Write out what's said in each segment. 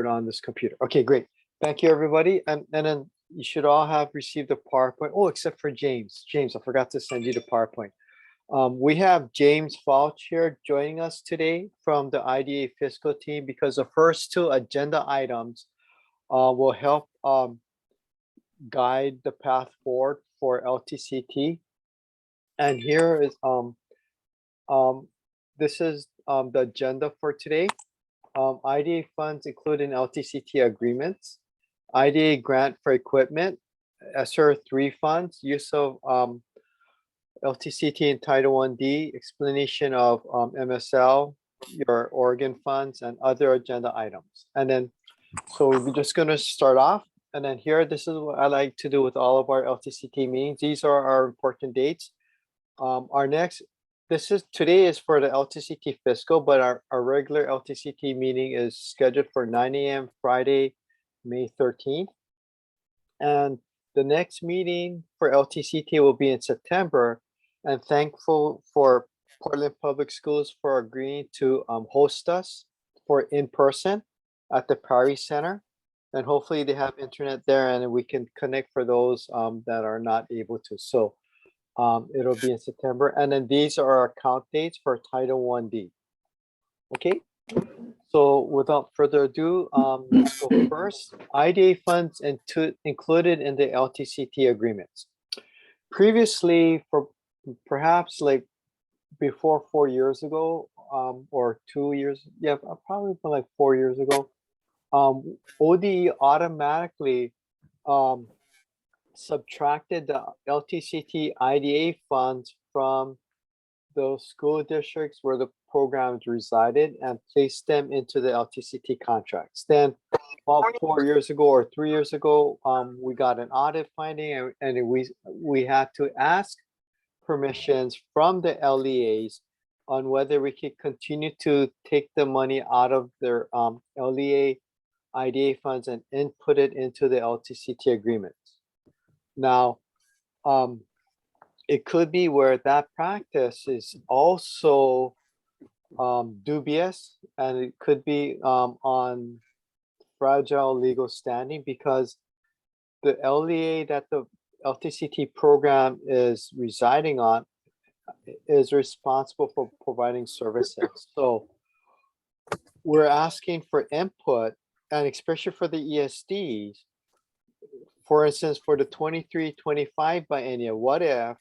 on this computer. Okay, great. Thank you, everybody. And then you should all have received the PowerPoint. Oh, except for James. James, I forgot to send you the PowerPoint. We have James Falch here joining us today from the IDA Fiscal team because the first two agenda items will help guide the path forward for LTCT. And here is this is the agenda for today. IDA funds including LTCT agreements, IDA grant for equipment, ESSER 3 funds, use of LTCT in Title 1D, explanation of MSL, your Oregon funds, and other agenda items. And then, so we're just going to start off. And then here, this is what I like to do with all of our LTCT meetings. These are our important dates. Our next, today is for the LTCT Fiscal, but our regular LTCT meeting is scheduled for 9 a.m. Friday, May 13th. And the next meeting for LTCT will be in September. And thankful for Portland Public Schools for agreeing to host us for in person at the Perry Center. And hopefully they have internet there and we can connect for those that are not able to. So it'll be in September. And then these are our count dates for Title 1D. Okay. So without further ado, let's go first. IDA funds included in the LTCT agreements. Previously, for perhaps like before 4 years ago, or 2 years, yeah, probably like 4 years ago, ODE automatically subtracted the LTCT IDA funds from those school districts where the programs resided and placed them into the LTCT contracts. Then about 4 years ago or 3 years ago, we got an audit finding and we had to ask permissions from the LEAs on whether we could continue to take the money out of their LEA IDA funds and input it into the LTCT agreements. Now, it could be where that practice is also dubious, and it could be on fragile legal standing because the LEA that the LTCT program is residing on is responsible for providing services. So we're asking for input, and especially for the ESDs, for instance, for the 23-25 biennial, what if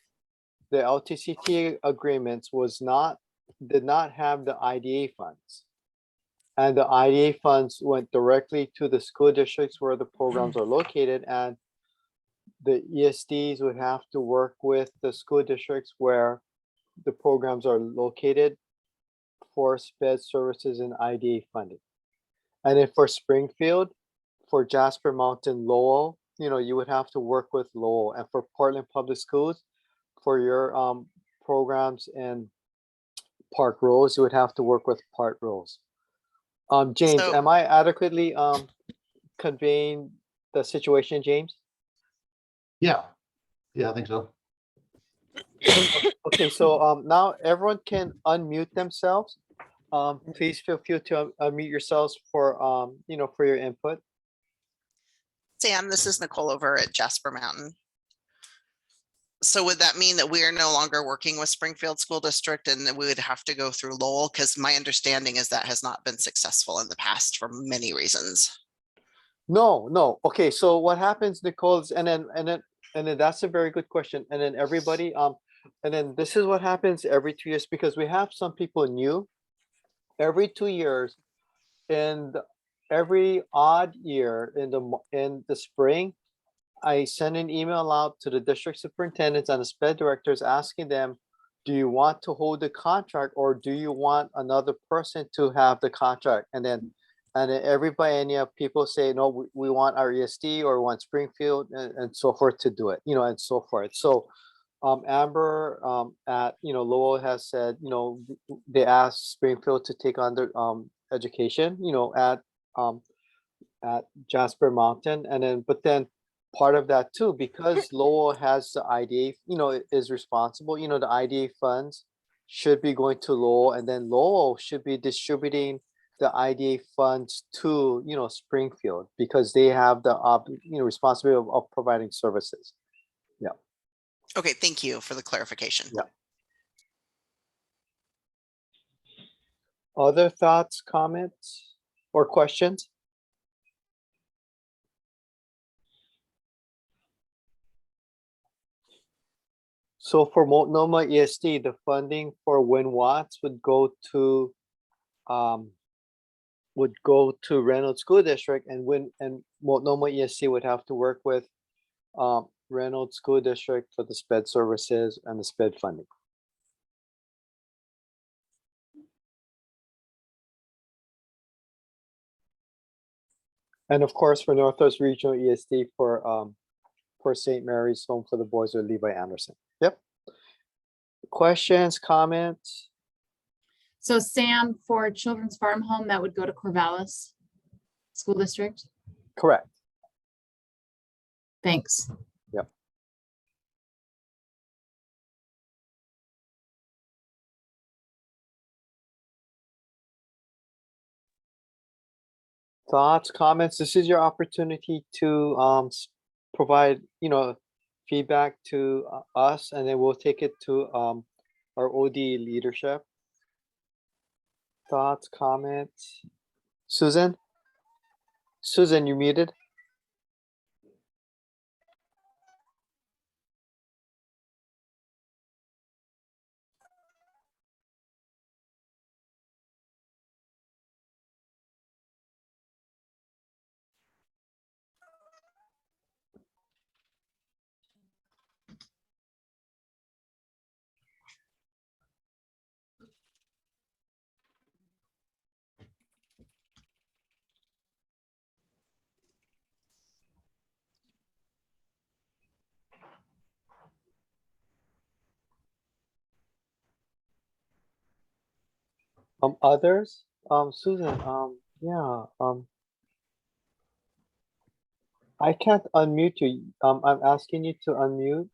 the LTCT agreements did not have the IDA funds, and the IDA funds went directly to the school districts where the programs are located, and the ESDs would have to work with the school districts where the programs are located for SPED services and IDA funding. And then for Springfield, for Jasper Mountain, Lowell, you would have to work with Lowell, and for Portland Public Schools, for your programs in Park Rose, you would have to work with Park Rose. James, am I adequately conveying the situation, James? Yeah, I think so. Okay, so now everyone can unmute themselves. Please feel free to unmute yourselves for for your input. Sam, this is Nicole over at Jasper Mountain. So would that mean that we are no longer working with Springfield School District and that we would have to go through Lowell? Because my understanding is that has not been successful in the past for many reasons. No. Okay, so what happens, Nicole, is, and then that's a very good question. And then everybody, and then this is what happens every 2 years, because we have some people new. Every 2 years, and every odd year in the spring, I send an email out to the district superintendents and the SPED directors asking them, do you want to hold the contract or do you want another person to have the contract? And then every biennial people say, no, we want our ESD or we want Springfield and so forth to do it, and so forth. So Amber at Lowell has said, they asked Springfield to take on the education, at Jasper Mountain, and then but part of that too, because Lowell has the IDA, is responsible. The IDA funds should be going to Lowell, and then Lowell should be distributing the IDA funds to, Springfield because they have the, responsibility of providing services. Okay, thank you for the clarification. Yeah. Other thoughts, comments, or questions? So for Multnomah ESD, the funding for Win Watts would go to Reynolds School District, and Multnomah ESD would have to work with Reynolds School District for the SPED services and the SPED funding. And of course, for Northwest Regional ESD for St. Mary's Home for the Boys with Levi Anderson. Yep. Questions, comments? So Sam, for Children's Farm Home, that would go to Corvallis School District. Correct. Thanks. Yep. Thoughts, comments? This is your opportunity to provide, feedback to us, and then we'll take it to our OD leadership. Thoughts, comments? Susan? Susan, you muted? Others? Susan, yeah, I can't unmute you. I'm asking you to unmute.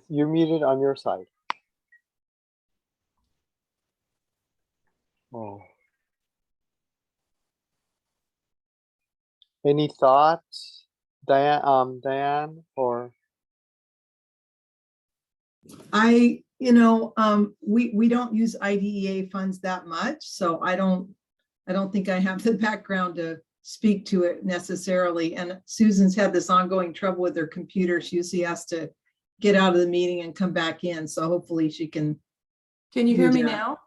You're muted on your side. Oh. Any thoughts, Diane, or? We don't use IDEA funds that much, so I don't think I have the background to speak to it necessarily. And Susan's had this ongoing trouble with her computer. She usually has to get out of the meeting and come back in. So hopefully she can. Can you hear me Yeah. now?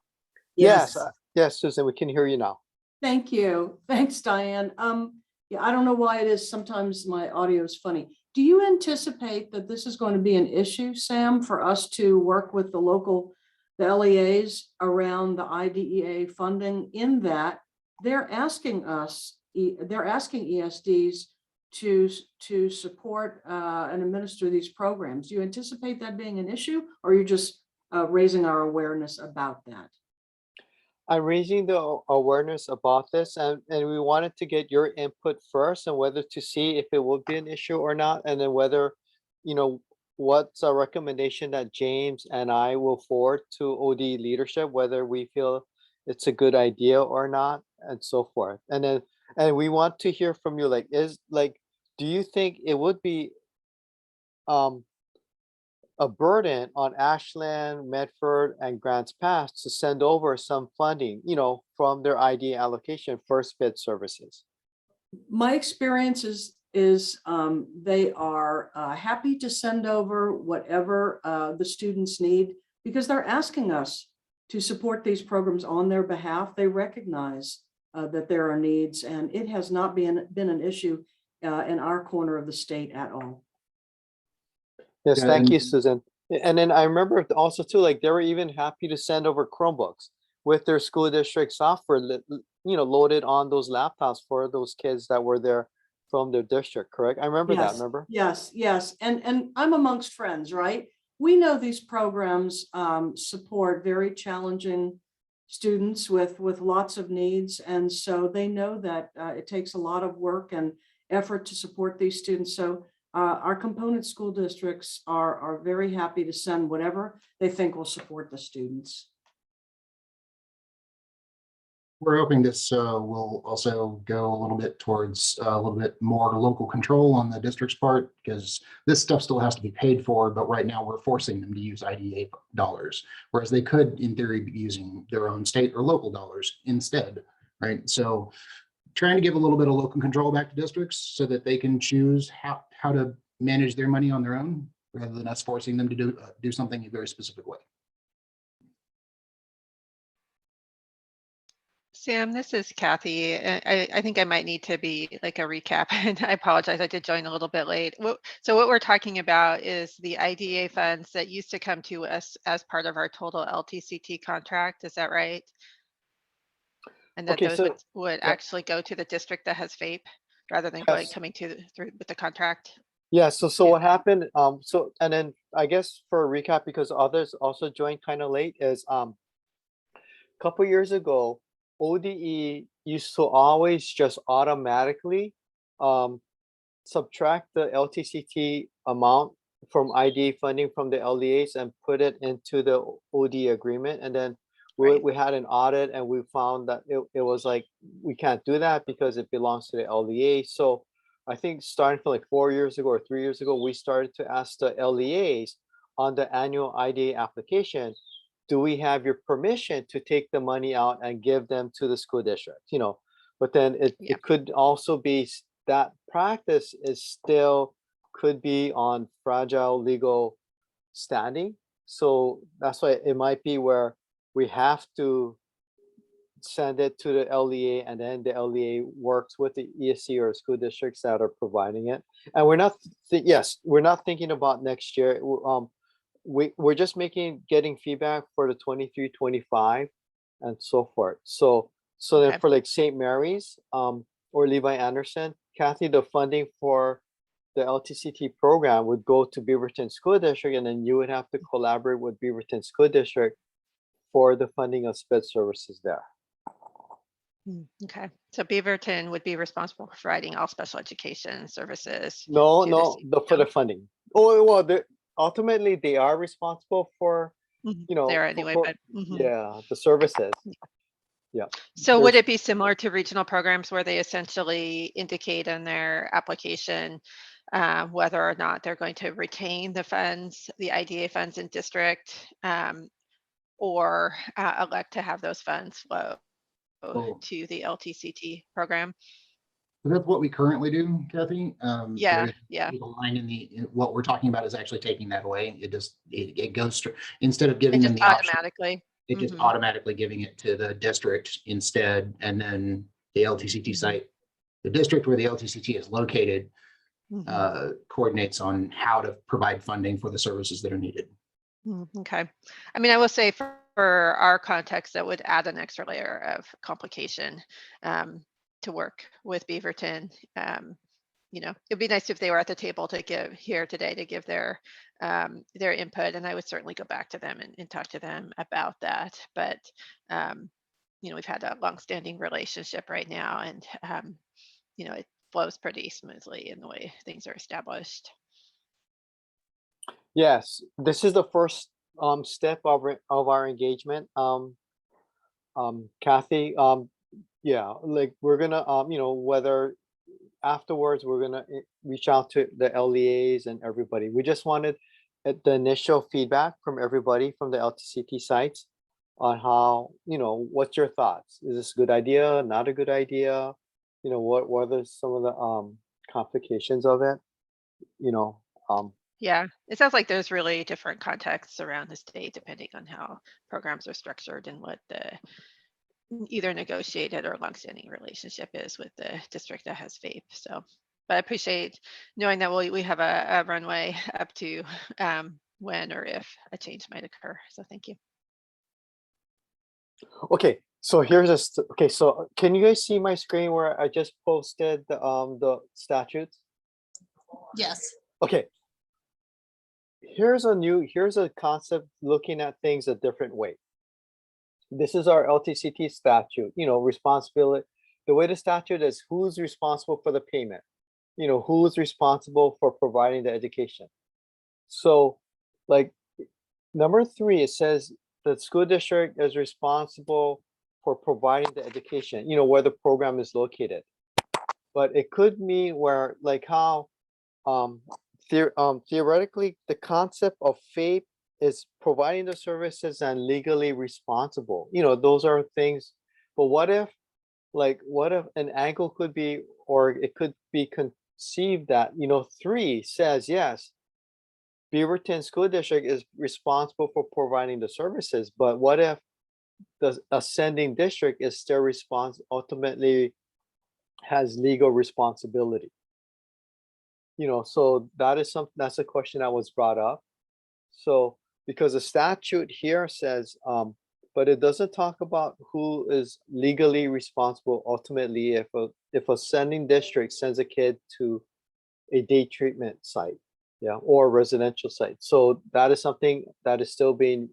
Yes, yes, Susan, we can hear you now. Thank you. Thanks, Diane. Yeah, I don't know why it is. Sometimes my audio is funny. Do you anticipate that this is going to be an issue, Sam, for us to work with the LEAs around the IDEA funding, in that they're asking ESDs to support and administer these programs? Do you anticipate that being an issue, or are you just raising our awareness about that? I'm raising the awareness about this, and we wanted to get your input first and whether to see if it would be an issue or not, and then whether, what's a recommendation that James and I will forward to OD leadership, whether we feel it's a good idea or not, and so forth. And we want to hear from you, do you think it would be a burden on Ashland, Medford, and Grants Pass to send over some funding, from their IDA allocation for SPED services? My experience is they are happy to send over whatever the students need, because they're asking us to support these programs on their behalf. They recognize that there are needs, and it has not been an issue in our corner of the state at all. Yes, Yeah, thank you, and- Susan. And then I remember also too, they were even happy to send over Chromebooks with their school district software, loaded on those laptops for those kids that were there from their district, correct? I remember that, remember? Yes. And I'm amongst friends, right? We know these programs support very challenging students with lots of needs. And so they know that it takes a lot of work and effort to support these students. So our component school districts are very happy to send whatever they think will support the students. We're hoping this will also go a little bit towards a little bit more local control on the district's part, because this stuff still has to be paid for, but right now we're forcing them to use IDA dollars, whereas they could, in theory, be using their own state or local dollars instead, right? So trying to give a little bit of local control back to districts so that they can choose how to manage their money on their own, rather than us forcing them to do something a very specific way. Sam, this is Kathy. I think I might need to be like a recap, and I apologize. I did join a little bit late. So what we're talking about is the IDA funds that used to come to us as part of our total LTCT contract. Is that right? And that Okay, those so would yeah. actually go to the district that has FAPE rather than Yes. coming through with the contract. Yeah, so Yeah. what happened, so, and then I guess for a recap, because others also joined kind of late, is couple years ago, ODE used to always just automatically um subtract the LTCT amount from IDA funding from the LEAs and put it into the OD agreement. And then Right. we had an audit and we found that it was like, we can't do that because it belongs to the LEA. So I think starting from like 4 years ago or 3 years ago, we started to ask the LEAs on the annual IDA application, do we have your permission to take the money out and give them to the school district, but then Yeah. it could also be that practice is still could be on fragile legal standing. So that's why it might be where we have to send it to the LEA, and then the LEA works with the ESC or school districts that are providing it. And we're not, yes, we're not thinking about next year. We're just getting feedback for the 23-25 and so forth. So then Okay. for like St. Mary's or Levi Anderson, Kathy, the funding for the LTCT program would go to Beaverton School District, and then you would have to collaborate with Beaverton School District for the funding of SPED services there. Okay. So Beaverton would be responsible for providing all special education services. No, to no, for the funding. Oh, well, ultimately they are responsible for, There anyway, for but yeah, the services. Yeah. So would There's- it be similar to regional programs where they essentially indicate in their application whether or not they're going to retain the funds, the IDA funds in district, or elect to have those funds flow Oh. to the LTCT program? That's what we currently do, Kathy. Yeah, There's yeah. a line in what we're talking about is actually taking that away. It goes straight, instead of It giving them just the option, automatically. it just Mhm. automatically giving it to the district instead, and then the LTCT Mhm. site, the district where the LTCT is located, Mhm. coordinates on how to provide funding for the services that are needed. Okay. I mean, I will say for our context, that would add an extra layer of complication to work with Beaverton. It'd be nice if they were at the table to give here today to give their input, and I would certainly go back to them and talk to them about that. But we've had a longstanding relationship right now, and it flows pretty smoothly in the way things are established. Yes, this is the first step of our engagement. Kathy, yeah, like we're gonna whether afterwards we're gonna reach out to the LEAs and everybody. We just wanted the initial feedback from everybody from the LTCT sites on how, what's your thoughts? Is this a good idea? Not a good idea? What are some of the complications of it? Yeah, it sounds like there's really different contexts around the state depending on how programs are structured and what the either negotiated or longstanding relationship is with the district that has FAPE. So, but I appreciate knowing that we have a runway up to when or if a change might occur. So thank you. Okay, so okay, so can you guys see my screen where I just posted the statutes? Yes. Okay. Here's a concept looking at things a different way. This is our LTCT statute, responsibility. The way the statute is, who's responsible for the payment? Who's responsible for providing the education? So like number 3, it says the school district is responsible for providing the education, where the program is located. But it could mean where, like how, theoretically, the concept of FAPE is providing the services and legally responsible. Those are things. But what if an angle could be, or it could be conceived that, 3 says, yes, Beaverton School District is responsible for providing the services, but what if the ascending district is still ultimately has legal responsibility? So that's a question that was brought up. So because the statute here says, but it doesn't talk about who is legally responsible ultimately if a sending district sends a kid to a day treatment site, yeah, or residential site. So that is something that is still being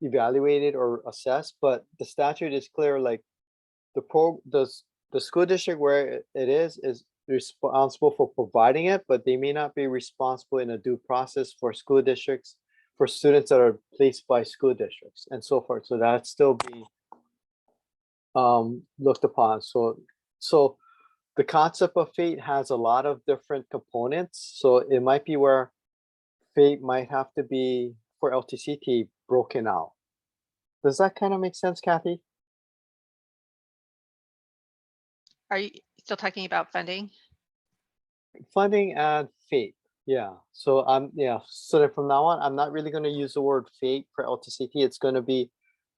evaluated or assessed, but the statute is clear, like the school district where it is responsible for providing it, but they may not be responsible in a due process for school districts, for students that are placed by school districts and so forth. So that's still being looked upon. So the concept of fate has a lot of different components. So it might be where fate might have to be, for LTCT, broken out. Does that kind of make sense, Kathy? Are you still talking about funding? Funding and fate. Yeah. So so then from now on, I'm not really going to use the word fate for LTCT. It's going to be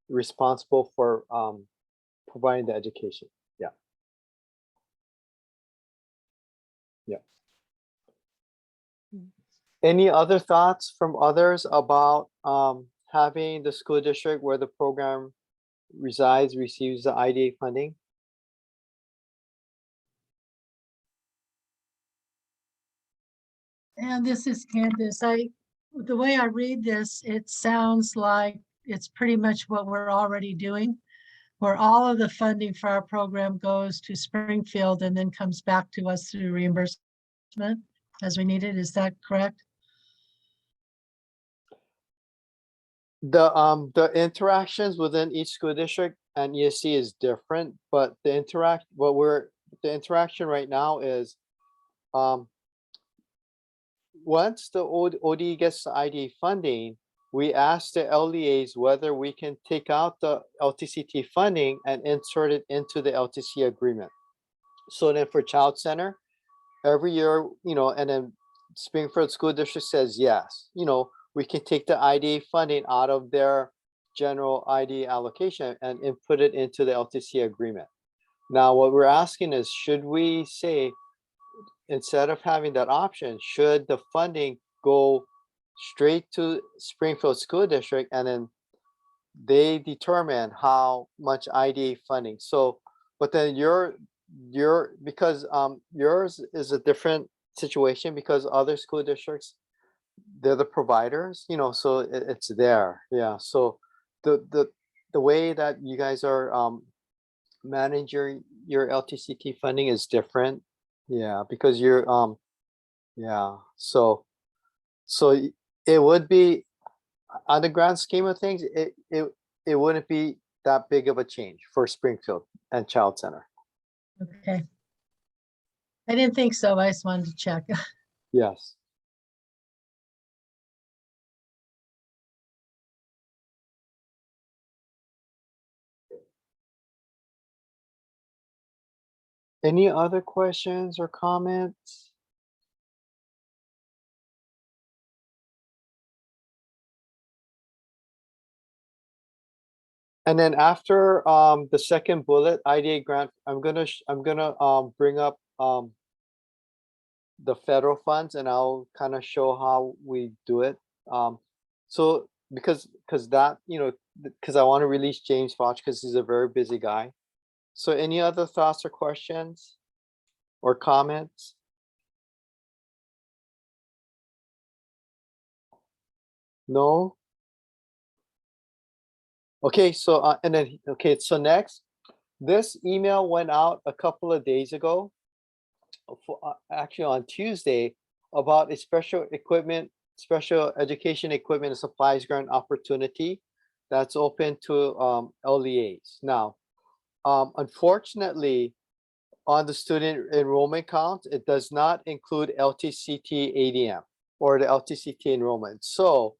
responsible for providing the education. Yeah. Yeah. Any other thoughts from others about having the school district where the program resides receives the IDA funding? And this is Candace. The way I read this, it sounds like it's pretty much what we're already doing, where all of the funding for our program goes to Springfield and then comes back to us through reimbursement as we need it. Is that correct? The interactions within each school district and ESC is different, but the interaction right now is once the OD gets the IDA funding, we ask the LEAs whether we can take out the LTCT funding and insert it into the LTC agreement. So then for Child Center, every year, and then Springfield School District says, yes, we can take the IDA funding out of their general IDA allocation and input it into the LTC agreement. Now, what we're asking is, should we say, instead of having that option, should the funding go straight to Springfield School District and then they determine how much IDA funding? So, but then because yours is a different situation because other school districts, they're the providers, so it's there. Yeah. So the way that you guys are managing your LTCT funding is different. Yeah, because you're yeah. So it would be, on the grand scheme of things, it wouldn't be that big of a change for Springfield and Child Center. Okay. I didn't think so. I just wanted to check. Yes. Any other questions or comments? And then after the second bullet, IDA grant, I'm gonna bring up the federal funds, and I'll kind of show how we do it. So because that, because I want to release James Foch because he's a very busy guy. So any other thoughts or questions or comments? No? Okay, so and then so next, this email went out a couple of days ago, actually on Tuesday, about a special education equipment and supplies grant opportunity that's open to LEAs. Now, unfortunately, on the student enrollment count, it does not include LTCT ADM or the LTCT enrollment. So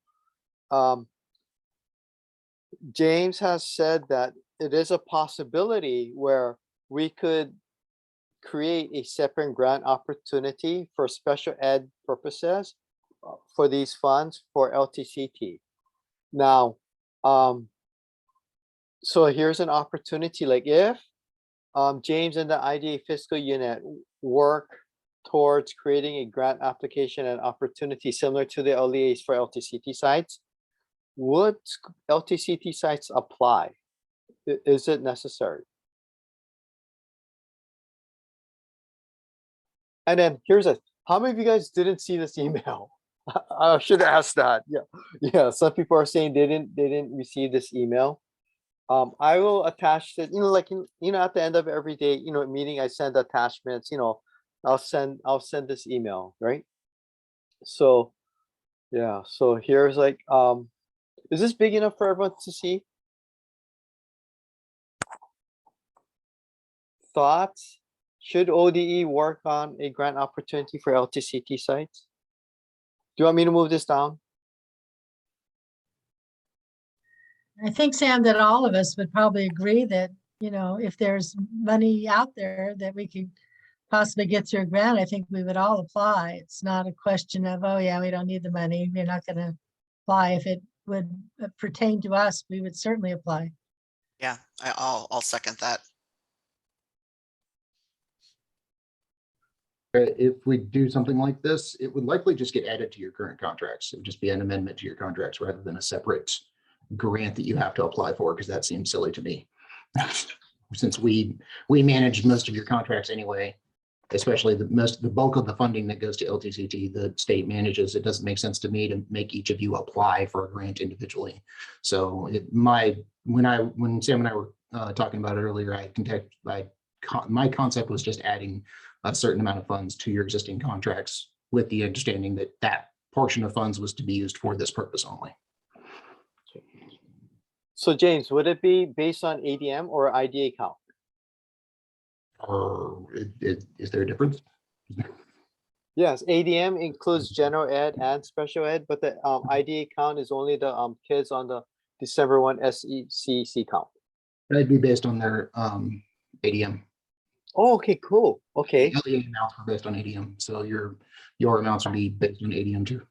James has said that it is a possibility where we could create a separate grant opportunity for special ed purposes for these funds for LTCT. Now, so here's an opportunity, like if James and the IDA fiscal unit work towards creating a grant application and opportunity similar to the LEAs for LTCT sites, would LTCT sites apply? Is it necessary? And then here's a, how many of you guys didn't see this email? I should ask that. Yeah. Some people are saying they didn't receive this email. I will attach it, like, at the end of every day, meeting, I send attachments, I'll send this email, right? So, yeah, so here's like, is this big enough for everyone to see? Thoughts? Should ODE work on a grant opportunity for LTCT sites? Do you want me to move this down? I think, Sam, that all of us would probably agree that, if there's money out there that we could possibly get through a grant, I think we would all apply. It's not a question of, oh yeah, we don't need the money, we're not going to apply. If it would pertain to us, we would certainly apply. Yeah, I'll second that. If we do something like this, it would likely just get added to your current contracts. It would just be an amendment to your contracts rather than a separate grant that you have to apply for, because that seems silly to me. Since we manage most of your contracts anyway, especially the bulk of the funding that goes to LTCT, the state manages. It doesn't make sense to me to make each of you apply for a grant individually. So when Sam and I were talking about it earlier, my concept was just adding a certain amount of funds to your existing contracts with the understanding that that portion of funds was to be used for this purpose only. So James, would it be based on ADM or IDA count? Is there a difference? Yes, ADM includes general ed and special ed, but the IDA count is only the kids on the December 1 SECC count. It'd be based on their ADM. Oh, okay, cool. Okay. The LEA amounts are based on ADM, so your amounts will be based on ADM too.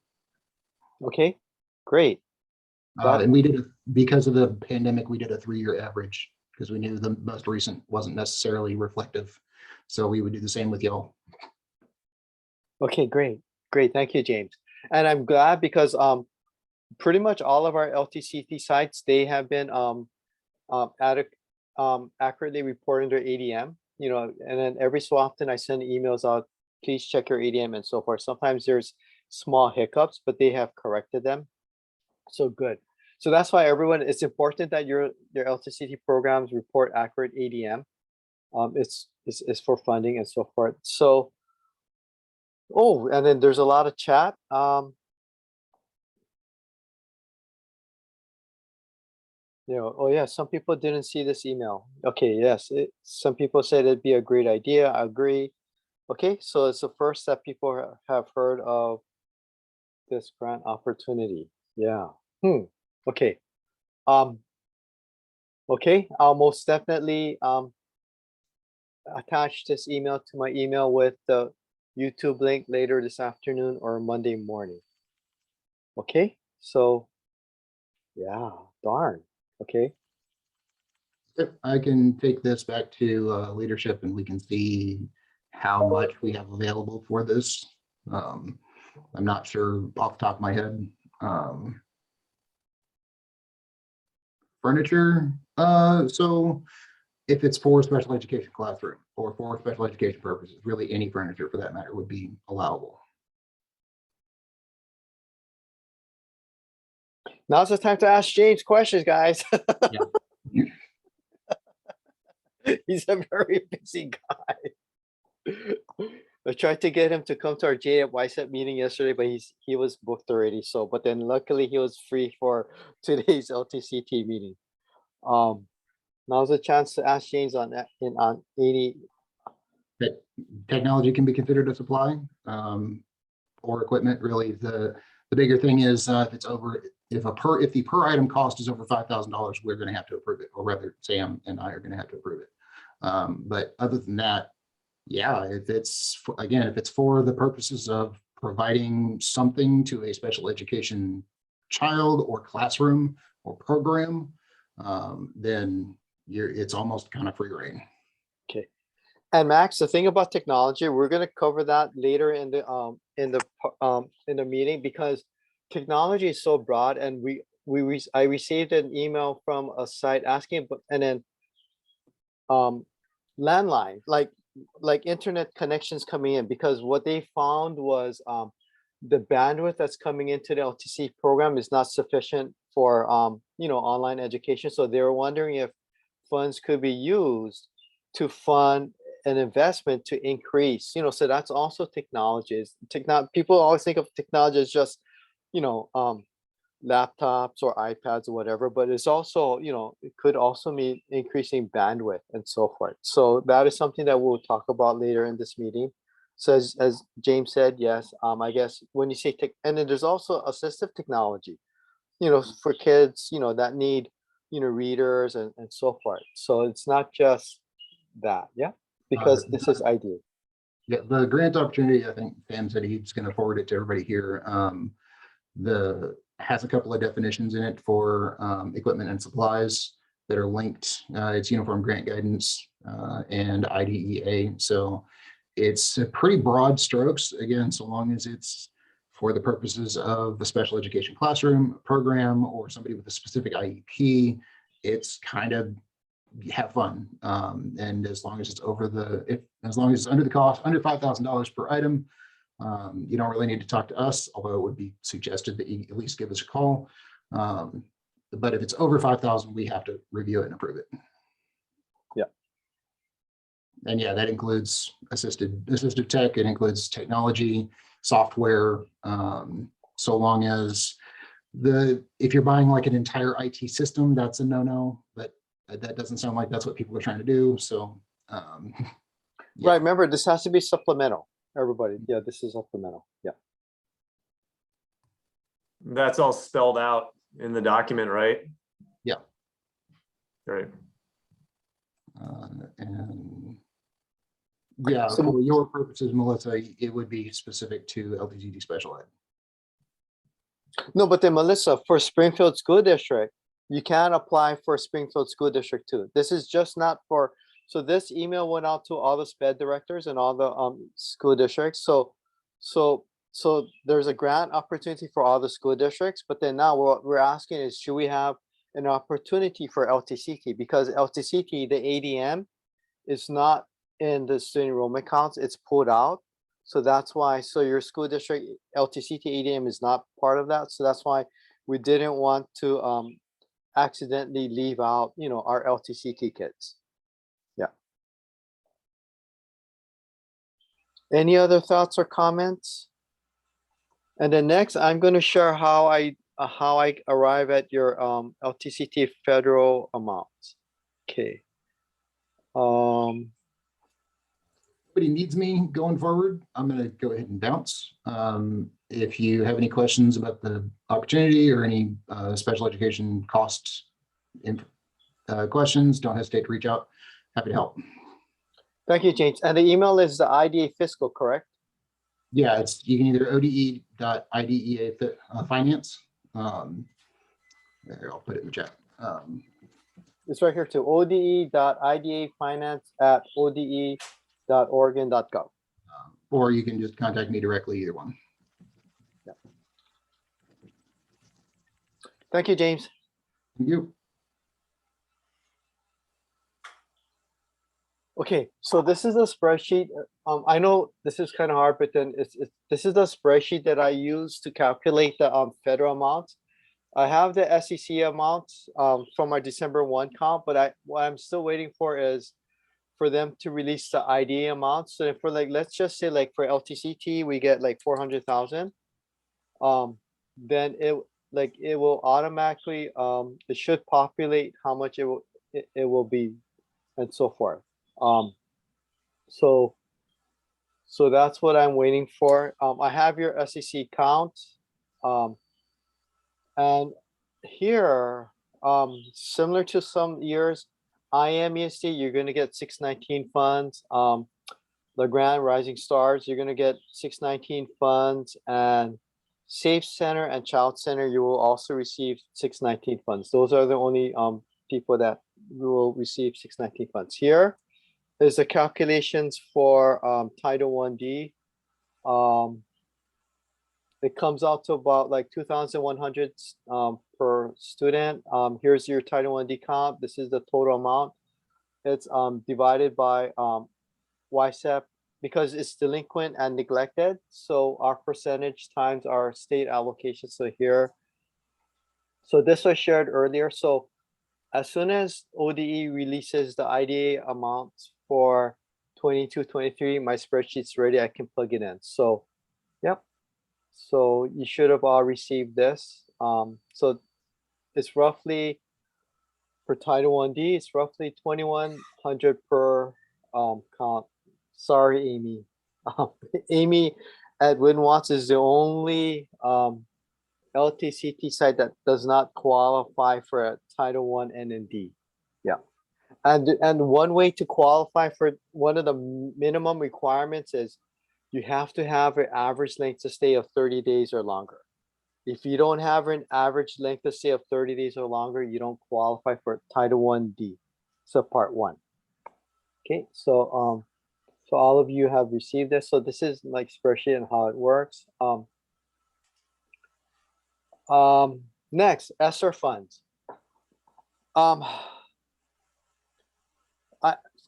Okay, great. And we did, because of the pandemic, we did a 3-year average because we knew the most recent wasn't necessarily reflective. So we would do the same with y'all. Okay, great. Thank you, James. And I'm glad because pretty much all of our LTCT sites, they have been accurately reporting their ADM, and then every so often I send emails out, please check your ADM and so forth. Sometimes there's small hiccups, but they have corrected them. So good. So that's why it's important that your LTCT programs report accurate ADM. It's for funding and so forth. So, and then there's a lot of chat. Oh yeah, some people didn't see this email. Okay, yes, some people said it'd be a great idea. I agree. Okay, so it's the first that people have heard of this grant opportunity. Yeah. Okay. Okay, I'll most definitely attach this email to my email with the YouTube link later this afternoon or Monday morning. Okay, so yeah, darn. Okay. I can take this back to leadership and we can see how much we have available for this. I'm not sure off the top of my head. Furniture, so if it's for special education classroom or for special education purposes, really any furniture for that matter would be allowable. Now's the time to ask James questions, guys. Yeah. He's a very busy guy. I tried to get him to come to our JYSEP meeting yesterday, but he was booked already. So, but then luckily he was free for today's LTCT meeting. Now's a chance to ask James on that on any. That technology can be considered a supply, or equipment. Really, the bigger thing is if it's over, if the per item cost is over $5,000, we're going to have to approve it, or rather, Sam and I are going to have to approve it. But other than that, yeah, if it's for the purposes of providing something to a special education child or classroom or program, then it's almost kind of free reign. Okay. And Max, the thing about technology, we're going to cover that later in the meeting, because technology is so broad, and I received an email from a site asking, and then landline, like internet connections coming in, because what they found was the bandwidth that's coming into the LTC program is not sufficient for online education. So they were wondering if funds could be used to fund an investment to increase, so that's also technologies. People always think of technology as just, laptops or iPads or whatever, but it's also, it could also mean increasing bandwidth and so forth. So that is something that we'll talk about later in this meeting. So as James said, yes, I guess when you say tech, and then there's also assistive technology, for kids, that need, readers and so forth. So it's not just that, yeah, because this is ideal. Yeah, the grant opportunity, I think Sam said he's going to forward it to everybody here. Has a couple of definitions in it for equipment and supplies that are linked. It's Uniform Grant Guidance and IDEA. So it's a pretty broad strokes, again, so long as it's for the purposes of the special education classroom program or somebody with a specific IEP. It's kind of have fun. And as long as it's as long as it's under the cost, under $5,000 per item, you don't really need to talk to us, although it would be suggested that you at least give us a call. But if it's over 5,000, we have to review it and approve it. Yeah. And yeah, that includes assistive tech. It includes technology, software, so long as if you're buying like an entire IT system, that's a no-no, but that doesn't sound like that's what people are trying to do. So yeah. Right, remember, this has to be supplemental, everybody. Yeah, this is supplemental. Yeah. That's all spelled out in the document, right? Yeah. Right. And yeah, So- for your purposes, Melissa, it would be specific to LTCT special ed. No, but then Melissa, for Springfield School District, you can apply for Springfield School District too. This is just not for, so this email went out to all the SPED directors and all the school districts. So there's a grant opportunity for all the school districts, but then now what we're asking is, should we have an opportunity for LTCT? Because LTCT, the ADM is not in the student enrollment counts, it's pulled out. So that's why, so your school district LTCT ADM is not part of that. So that's why we didn't want to accidentally leave out, our LTCT kids. Yeah. Any other thoughts or comments? And then next, I'm going to share how I arrive at your LTCT federal amounts. Okay. Nobody needs me going forward. I'm going to go ahead and bounce. If you have any questions about the opportunity or any special education costs questions, don't hesitate to reach out. Happy to help. Thank you, James. And the email is the IDA Fiscal, correct? Yeah, you can either ode.idea finance. There, I'll put it in the chat. It's right here too. ode.idafinance@ode.oregon.gov. Or you can just contact me directly, either one. Yeah. Thank you, James. Thank you. Okay, so this is a spreadsheet. I know this is kind of hard, but then this is the spreadsheet that I use to calculate the federal amounts. I have the SEC amounts from my December 1 count, but what I'm still waiting for is for them to release the IDA amount. So if for like, let's just say like for LTCT, we get like 400,000. Then it will automatically, it should populate how much it will be and so forth. So that's what I'm waiting for. I have your SEC count. And here, similar to some years, IMESD, you're going to get 619 funds. LeGrand Rising Stars, you're going to get 619 funds. And Safe Center and Child Center, you will also receive 619 funds. Those are the only people that will receive 619 funds. Here is the calculations for Title 1D. It comes out to about like 2,100 per student. Here's your Title 1D comp. This is the total amount. It's divided by YSEP because it's delinquent and neglected. So our percentage times our state allocation. So here, so this was shared earlier. So as soon as ODE releases the IDA amounts for 22, 23, my spreadsheet's ready. I can plug it in. So, yep. So you should have all received this. So it's roughly for Title 1D, it's roughly 2,100 per count. Sorry, Amy. Amy at Win Watts is the only LTCT site that does not qualify for a Title 1 N and D. Yeah. And one way to qualify for one of the minimum requirements is you have to have an average length of stay of 30 days or longer. If you don't have an average length of stay of 30 days or longer, you don't qualify for Title 1D, subpart 1. Okay, so so all of you have received this. So this is like spreadsheet and how it works. Next, ESSER funds.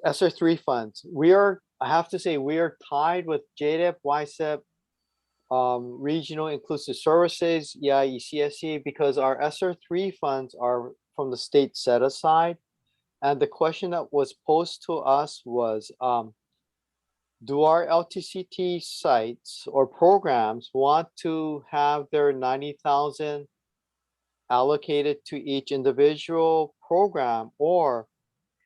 ESSER 3 funds. I have to say, we are tied with JDEP, YSEP, Regional Inclusive Services, EIE, CSE, because our ESSER 3 funds are from the state set aside. And the question that was posed to us was, do our LTCT sites or programs want to have their 90,000 allocated to each individual program, or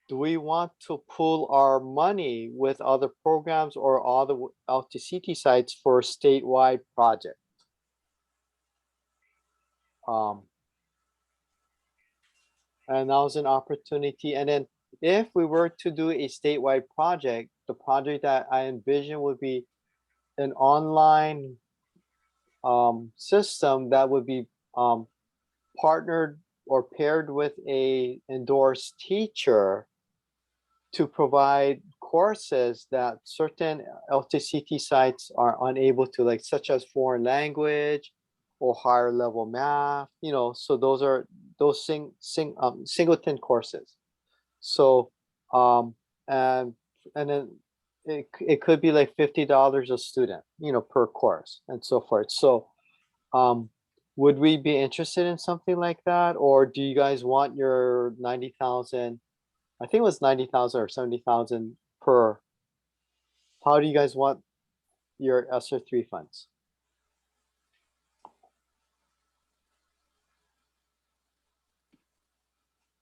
do we want to pool our money with other programs or other LTCT sites for a statewide project? And that was an opportunity. And then if we were to do a statewide project, the project that I envision would be an online system that would be partnered or paired with a endorsed teacher to provide courses that certain LTCT sites are unable to, like such as foreign language or higher level math, you know, so those are those singleton courses. So and then it could be like $50 a student, you know, per course and so forth. So would we be interested in something like that, or do you guys want your 90,000? I think it was 90,000 or 70,000 per. How do you guys want your ESSER 3 funds?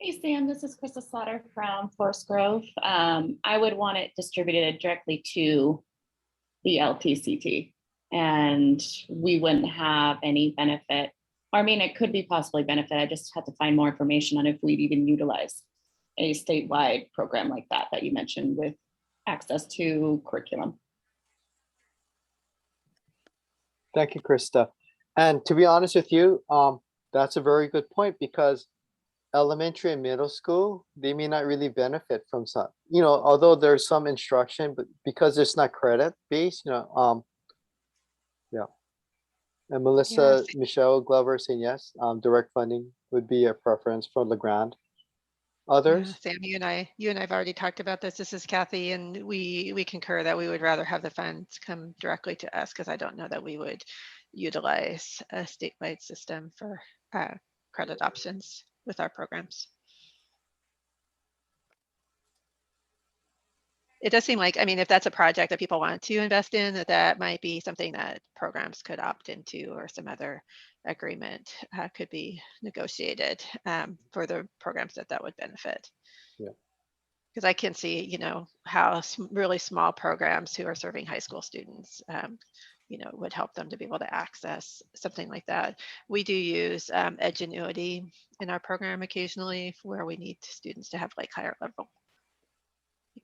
Hey Sam, this is Krista Slaughter from Forest Grove. I would want it distributed directly to the LTCT, and we wouldn't have any benefit. I mean, it could be possibly benefit. I just have to find more information on if we'd even utilize a statewide program like that you mentioned with access to curriculum. Thank you, Krista. And to be honest with you, that's a very good point, because elementary and middle school, they may not really benefit from some, you know, although there's some instruction, but because it's not credit based, you know, yeah. And Melissa, Michelle Glover saying yes, direct funding would be a preference for LeGrand. Others? Yeah, Sam, you and I have already talked about this. This is Kathy, and we concur that we would rather have the funds come directly to us, because I don't know that we would utilize a statewide system for credit options with our programs. it does seem like, I mean, if that's a project that people want to invest in, that might be something that programs could opt into, or some other agreement could be negotiated for the programs that would benefit. Yeah. Because I can see, you know, how really small programs who are serving high school students, you know, would help them to be able to access something like that. We do use Edgenuity in our program occasionally, where we need students to have like higher level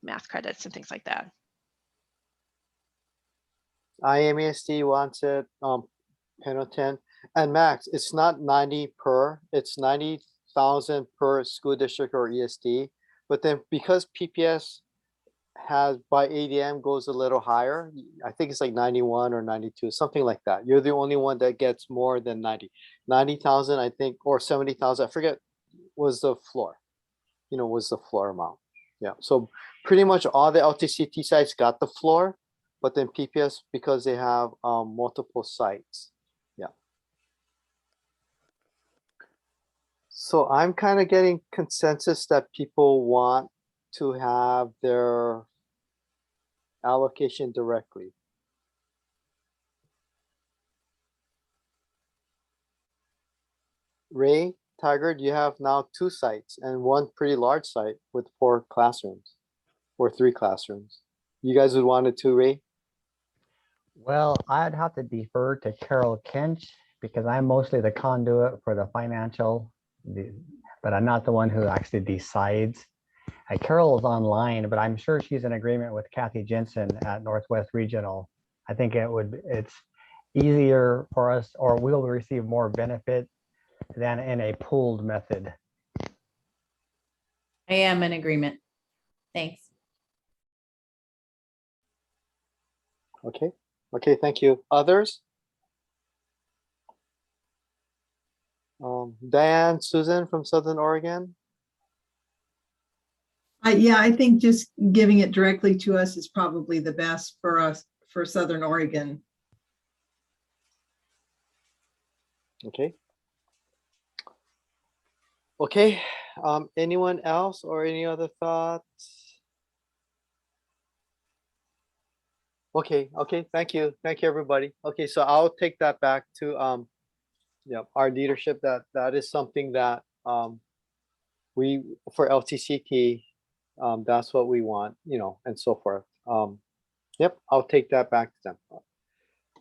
math credits and things like that. IMASD wants it, Pendleton, and Max, it's not 90 per, it's 90,000 per school district or ESD. But then because PPS has by ADM goes a little higher, I think it's like 91 or 92, something like that. You're the only one that gets more than 90,000, I think, or 70,000, I forget, was the floor, you know, was the floor amount. Yeah, so pretty much all the LTCT sites got the floor, but then PPS, because they have multiple sites. Yeah. So I'm kind of getting consensus that people want to have their allocation directly. Ray, Tiger, you have now 2 sites and one pretty large site with 4 classrooms or 3 classrooms. You guys would want it too, Ray? Well, I'd have to defer to Carol Kinch because I'm mostly the conduit for the financial, but I'm not the one who actually decides. Carol is online, but I'm sure she's in agreement with Kathy Jensen at Northwest Regional. I think it's easier for us, or we'll receive more benefit than in a pooled method. I am in agreement. Thanks. Okay. Okay, thank you. Others? Diane, Susan from Southern Oregon? Yeah, I think just giving it directly to us is probably the best for us, for Southern Oregon. Okay. Okay, anyone else or any other thoughts? Okay, okay, thank you. Thank you, everybody. Okay, so I'll take that back to yeah, our leadership, that is something that we, for LTCT, that's what we want, you know, and so forth. Yep, I'll take that back to them.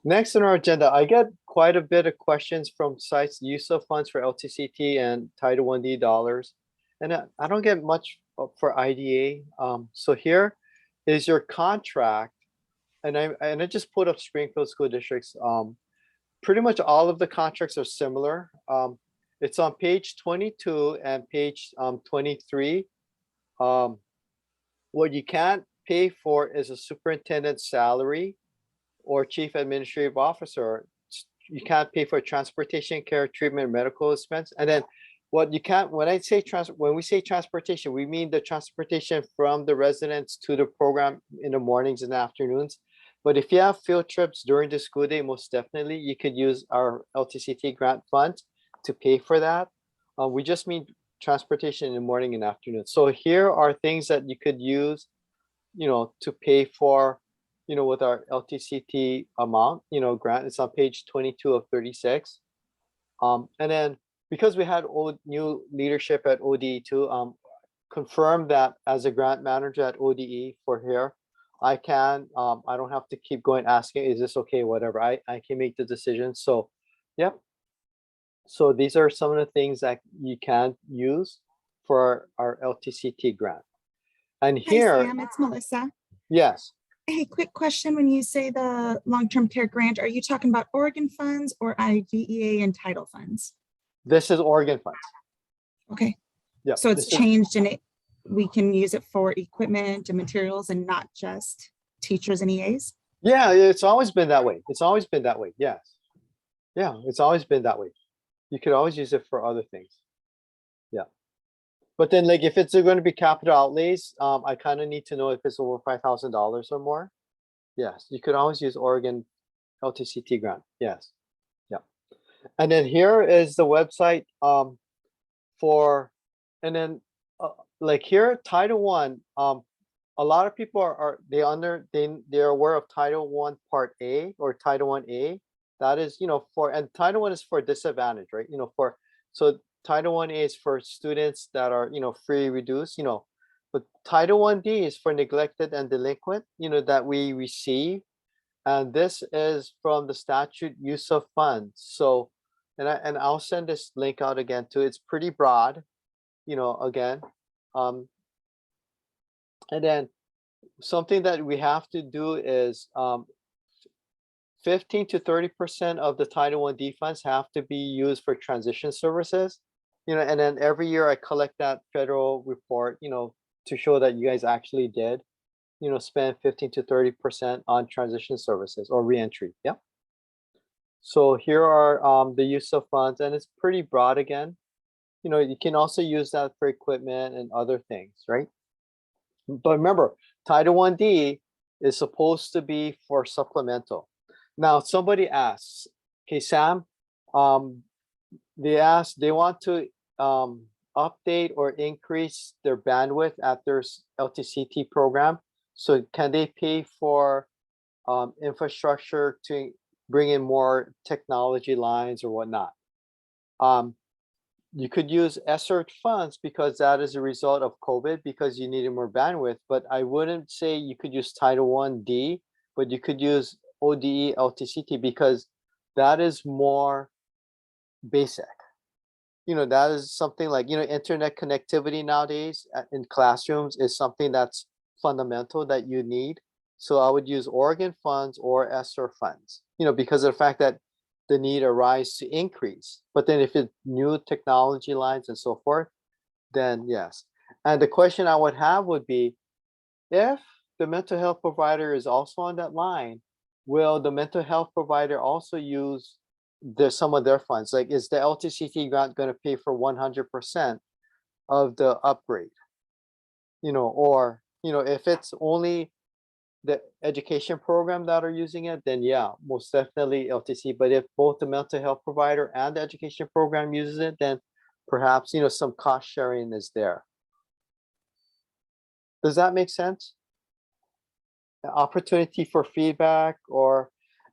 Next on our agenda, I get quite a bit of questions from sites, use of funds for LTCT and Title 1D dollars. And I don't get much for IDA. So here is your contract. And I just put up Springfield School Districts. Pretty much all of the contracts are similar. It's on page 22 and page 23. What you can't pay for is a superintendent's salary or chief administrative officer. You can't pay for transportation, care, treatment, medical expense. And then what you can't, when we say transportation, we mean the transportation from the residents to the program in the mornings and afternoons. But if you have field trips during the school day, most definitely you could use our LTCT grant fund to pay for that. We just mean transportation in the morning and afternoon. So here are things that you could use, you know, to pay for, you know, with our LTCT amount, you know, grant. It's on page 22 of 36. And then because we had new leadership at ODE too, confirm that as a grant manager at ODE for here, I can, I don't have to keep going asking, is this okay, whatever. I can make the decision. So, yep. So these are some of the things that you can use for our LTCT grant. And here, Hi, Sam, it's Melissa. yes. Hey, quick question. When you say the long-term care grant, are you talking about Oregon funds or IDEA and title funds? This is Oregon funds. Okay. Yeah. So it's changed and we can use it for equipment and materials and not just teachers and EAs? Yeah, it's always been that way. It's always been that way. Yes. Yeah, it's always been that way. You could always use it for other things. Yeah. But then like if it's going to be capital outlays, I kind of need to know if it's over $5,000 or more. Yes, you could always use Oregon LTCT grant. Yes. Yeah. And then here is the website for, and then like here, Title I, a lot of people are they're aware of Title I Part A or Title I-A. That is, and Title I is for disadvantage, right? So Title I-A is for students that are, free reduced, but Title I-D is for neglected and delinquent, that we receive. And this is from the statute use of funds. So, and I'll send this link out again too. It's pretty broad, again. And then something that we have to do is 15 to 30% of the Title I-D funds have to be used for transition services. And then every year I collect that federal report, to show that you guys actually did, spend 15 to 30% on transition services or reentry. Yeah. So here are the use of funds, and it's pretty broad again. You can also use that for equipment and other things, right? But remember, Title I-D is supposed to be for supplemental. Now, somebody asks, okay, Sam, they want to update or increase their bandwidth at their LTCT program. So can they pay for infrastructure to bring in more technology lines or whatnot? You could use ESSER funds because that is a result of COVID because you needed more bandwidth, but I wouldn't say you could use Title I-D, but you could use ODE LTCT because that is more basic. That is something like, internet connectivity nowadays in classrooms is something that's fundamental that you need. So I would use Oregon funds or ESSER funds, because of the fact that the need arise to increase. But then if it's new technology lines and so forth, then yes. And the question I would have would be, if the mental health provider is also on that line, will the mental health provider also use some of their funds? Like, is the LTCT grant going to pay for 100% of the upgrade? Or, if it's only the education program that are using it, then yeah, most definitely LTC. But if both the mental health provider and the education program uses it, then perhaps, some cost sharing is there. Does that make sense? The opportunity for feedback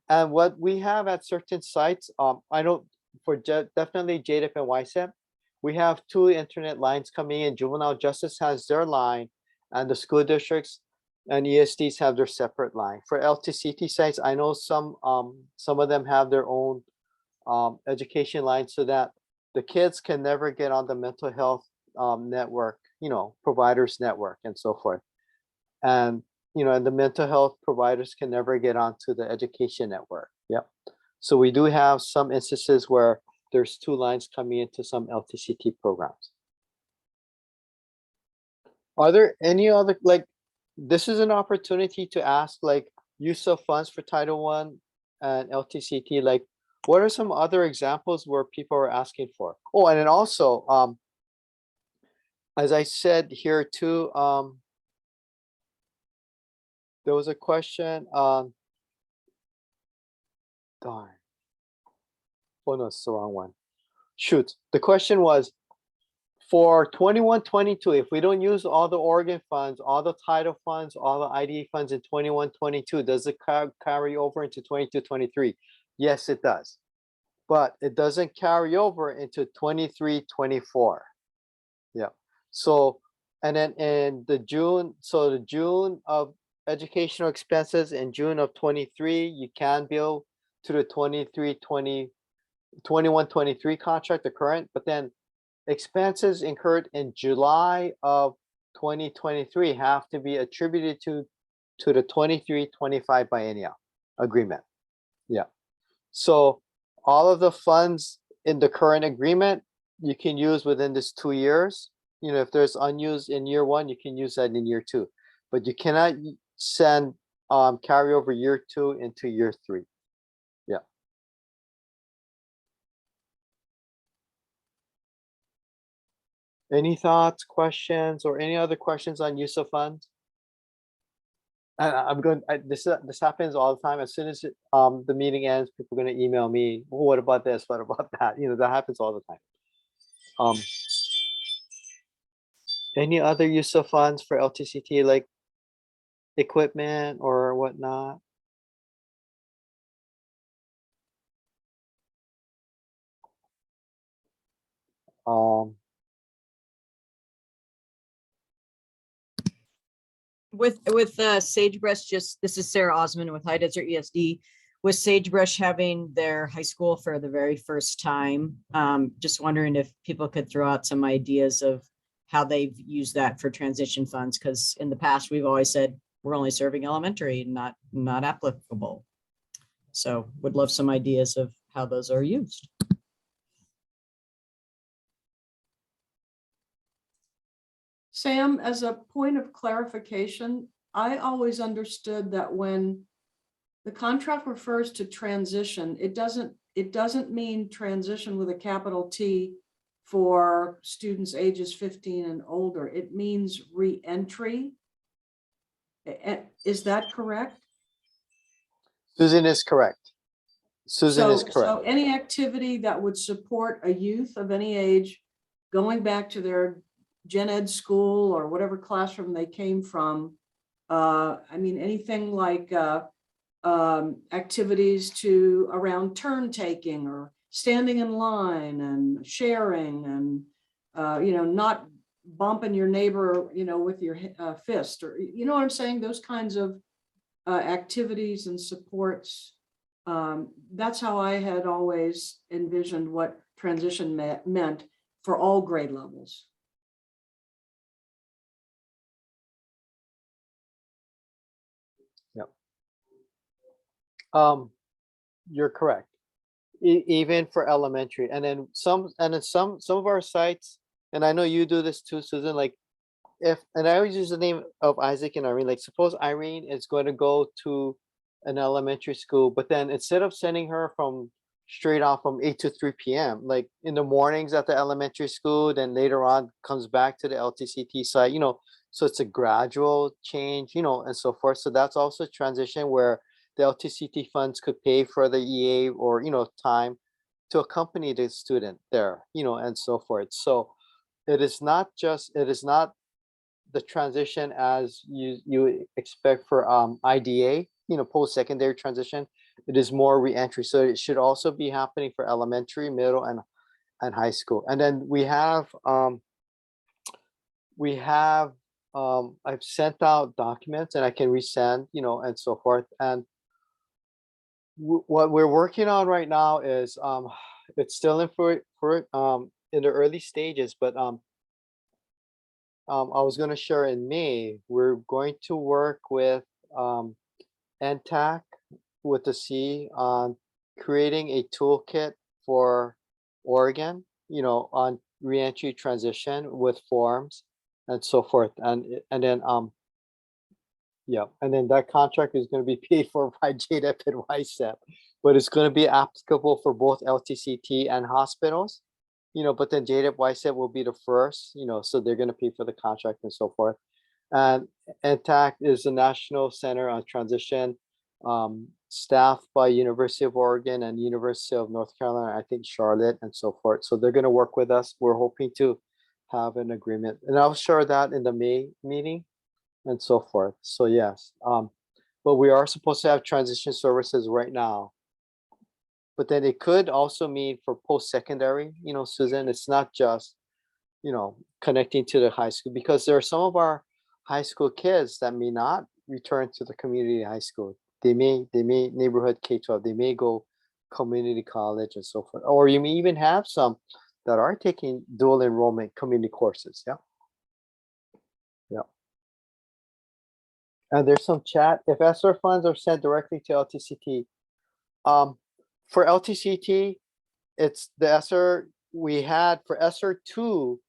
and what we have at certain sites, I know for definitely JDIP and YSEP, we have 2 internet lines coming in. Juvenile Justice has their line, and the school districts and ESDs have their separate line. For LTCT sites, I know some of them have their own education line so that the kids can never get on the mental health network, providers network and so forth. And, and the mental health providers can never get onto the education network. Yep. So we do have some instances where there's 2 lines coming into some LTCT programs. Are there any other, this is an opportunity to ask use of funds for Title I and LTCT, what are some other examples where people are asking for? Oh, and then also, as I said here too, there was a question on, darn. Oh no, it's the wrong one. Shoot, the question was, for 21-22, if we don't use all the Oregon funds, all the title funds, all the IDE funds in 21-22, does it carry over into 22-23? Yes, it does. But it doesn't carry over into 23-24. Yeah. So, and then in the June of educational expenses in June of 23, you can bill to the 21-23 contract, the current, but then expenses incurred in July of 2023 have to be attributed to the 23-25 biennial agreement. Yeah. So all of the funds in the current agreement you can use within this 2 years. If there's unused in year 1, you can use that in year 2, but you cannot send carry over year 2 into year 3. Yeah. Any thoughts, questions, or any other questions on use of funds? This happens all the time. As soon as the meeting ends, people are going to email me, oh, what about this? What about that? That happens all the time. Any other use of funds for LTCT? equipment or whatnot? Um, With Sagebrush, this is Sarah Osmond with High Desert ESD. With Sagebrush having their high school for the very first time, just wondering if people could throw out some ideas of how they've used that for transition funds, because in the past, we've always said we're only serving elementary, not applicable. So would love some ideas of how those are used. Sam, as a point of clarification, I always understood that when the contract refers to transition, it doesn't mean transition with a capital T for students ages 15 and older. It means re-entry. Is that correct? Susan is correct. Susan is So correct. any activity that would support a youth of any age going back to their gen ed school or whatever classroom they came from. I mean, anything like activities to around turn taking or standing in line and sharing and, not bumping your neighbor, with your fist, or, you know what I'm saying? Those kinds of activities and supports. That's how I had always envisioned what transition meant for all grade levels. Yep. You're correct. Even for elementary, and then some of our sites, and I know you do this too, Susan, like and I always use the name of Isaac and Irene, like suppose Irene is going to go to an elementary school, but then instead of sending her straight off from 8 to 3 p.m., like in the mornings at the elementary school, then later on comes back to the LTCT site, so it's a gradual change, and so forth. So that's also a transition where the LTCT funds could pay for the EA or, time to accompany the student there, and so forth. So it is not the transition as you expect for IDA, post-secondary transition. It is more reentry. So it should also be happening for elementary, middle, and high school. And then we have I've sent out documents and I can resend, and so forth. And what we're working on right now is it's still in in the early stages, but I was going to share in May, we're going to work with NTAC with the C on creating a toolkit for Oregon, on reentry transition with forms and so forth. And then yeah, and then that contract is going to be paid for by JDEP and YSEP, but it's going to be applicable for both LTCT and hospitals. But then JDEP YSEP will be the first, so they're going to pay for the contract and so forth. And NTAC is the National Center on Transition, staffed by University of Oregon and University of North Carolina, I think Charlotte and so forth. So they're going to work with us. We're hoping to have an agreement, and I'll share that in the May meeting and so forth. So yes, but we are supposed to have transition services right now. But then it could also mean for post-secondary, Susan, it's not just, connecting to the high school, because there are some of our high school kids that may not return to the community high school. They may neighborhood K-12, they may go community college and so forth. Or you may even have some that are taking dual enrollment community courses. Yeah. Yeah. And there's some chat. If ESSER funds are sent directly to LTCT, for LTCT, it's the ESSER we had for ESSER 2.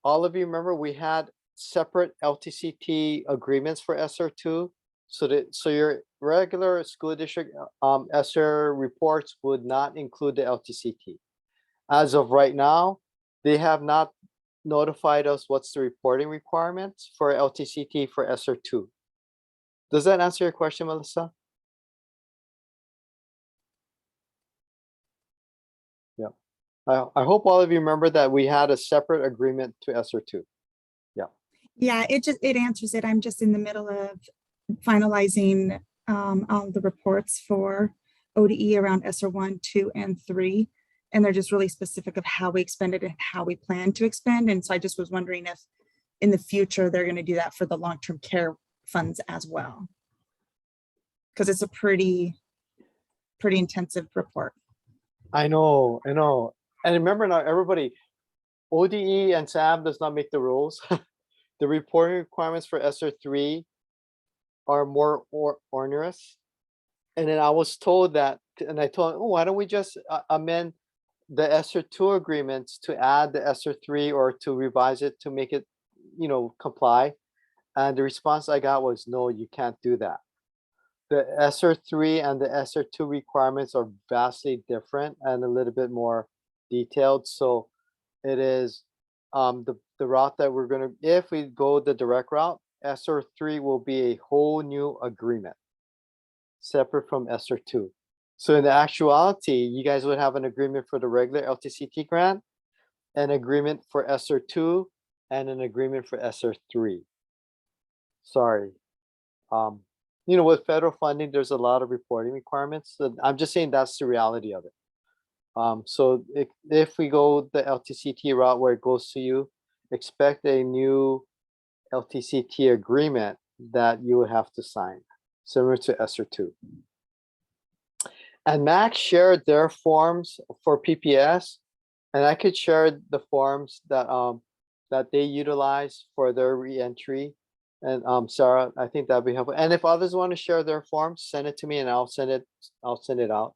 All of you remember we had separate LTCT agreements for ESSER 2. So your regular school district ESSER reports would not include the LTCT. As of right now, they have not notified us what's the reporting requirements for LTCT for ESSER 2. Does that answer your question, Melissa? Yeah. I hope all of you remember that we had a separate agreement to ESSER 2. Yeah. Yeah, it answers it. I'm just in the middle of finalizing all the reports for ODE around ESSER 1, 2, and 3. And they're just really specific of how we expended and how we plan to expend. And so I just was wondering if in the future, they're going to do that for the long-term care funds as well. Because it's a pretty intensive report. I know. And remember now, everybody, ODE and SAM does not make the rules. The reporting requirements for ESSER 3 are more onerous. And then I was told that, and I told, oh, why don't we just amend the ESSER 2 agreements to add the ESSER 3 or to revise it to make it, comply. And the response I got was, no, you can't do that. The ESSER 3 and the ESSER 2 requirements are vastly different and a little bit more detailed. So it is the route that we're going to, if we go the direct route, ESSER 3 will be a whole new agreement separate from ESSER 2. So in the actuality, you guys would have an agreement for the regular LTCT grant, an agreement for ESSER 2, and an agreement for ESSER 3. Sorry. With federal funding, there's a lot of reporting requirements. So I'm just saying that's the reality of it. So if we go the LTCT route where it goes to you, expect a new LTCT agreement that you would have to sign, similar to ESSER 2. And Max shared their forms for PPS, and I could share the forms that that they utilize for their reentry. And Sarah, I think that'd be helpful. And if others want to share their forms, send it to me, and I'll send it out.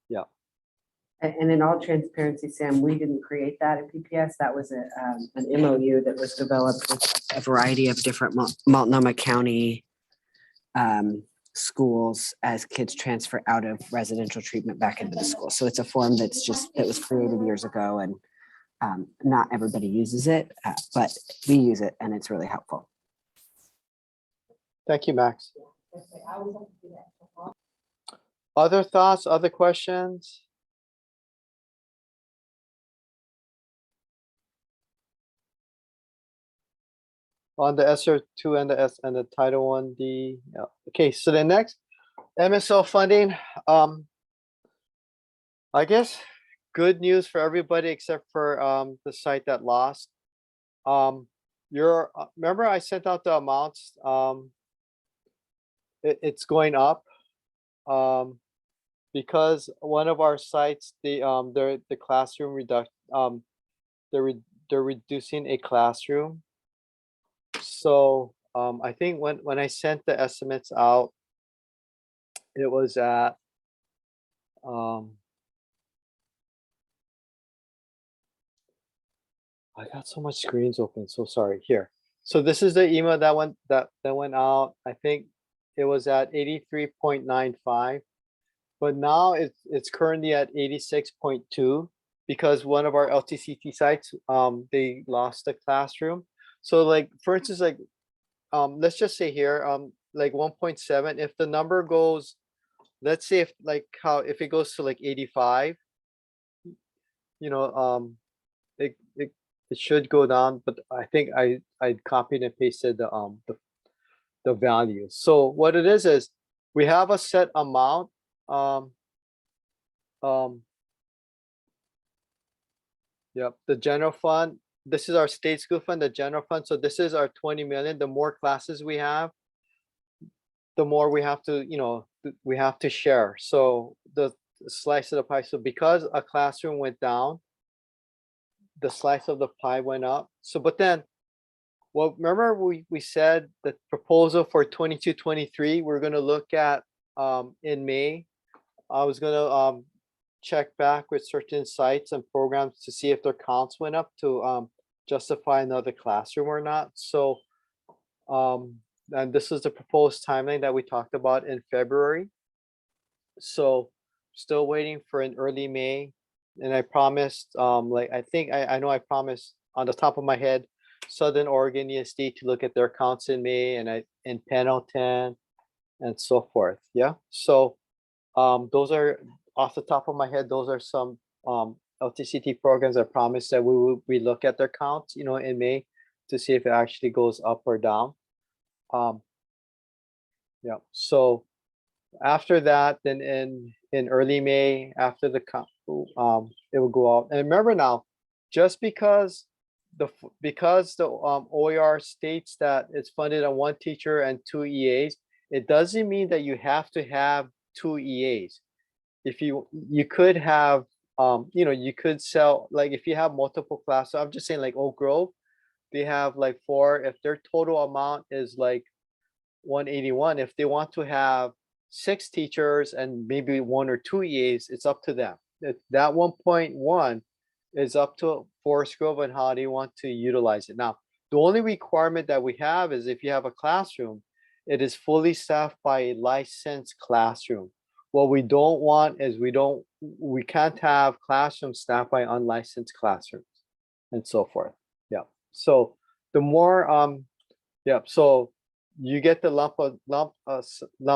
Yeah. And in all transparency, Sam, we didn't create that at PPS. That was an MOU that was developed with a variety of different Multnomah County schools as kids transfer out of residential treatment back into the school. So it's a form that was created years ago, and not everybody uses it, but we use it, and it's really helpful. Thank you, Max. Other thoughts, other questions? On the ESSER 2 and the Title 1D. Yeah. Okay, so the next MSL funding. I guess good news for everybody except for the site that lost. Remember I sent out the amounts. It's going up because one of our sites, the classroom they're reducing a classroom. So I think when I sent the estimates out, it was at I got so much screens open, so sorry. Here. So this is the email that went out. I think it was at 83.95, but now it's currently at 86.2 because one of our LTCT sites they lost the classroom. So like for instance, like let's just say here like 1.7, if the number goes, let's say if it goes to like 85, it should go down, but I think I copied and pasted the value. So what it is we have a set amount. Yep, the general fund. This is our state school fund, the general fund. So this is our 20 million. The more classes we have, the more we have to share. So the slice of the pie. So because a classroom went down, the slice of the pie went up. So, but then, well, remember we said the proposal for 22-23, we're going to look at in May. I was going to check back with certain sites and programs to see if their counts went up to justify another classroom or not. So, and this is the proposed timeline that we talked about in February. So still waiting for an early May. And I promised, I know I promised on the top of my head, Southern Oregon ESD to look at their counts in May, and in Pendleton and so forth. Yeah. So those are off the top of my head. Those are some LTCT programs I promised that we look at their counts, in May to see if it actually goes up or down. Yeah. So after that, then in early May, after it will go out. And remember now, just because the OER states that it's funded on 1 teacher and 2 EAs, it doesn't mean that you have to have 2 EAs. If you could have you could sell, like if you have multiple classes. So I'm just saying, like Oak Grove, they have like 4. If their total amount is like 181, if they want to have 6 teachers and maybe 1 or 2 EAs, it's up to them. That 1.1 is up to Forest Grove and how they want to utilize it. Now, the only requirement that we have is if you have a classroom, it is fully staffed by a licensed classroom. What we don't want is we can't have classrooms staffed by unlicensed classrooms and so forth. Yeah. So the more so you get the lump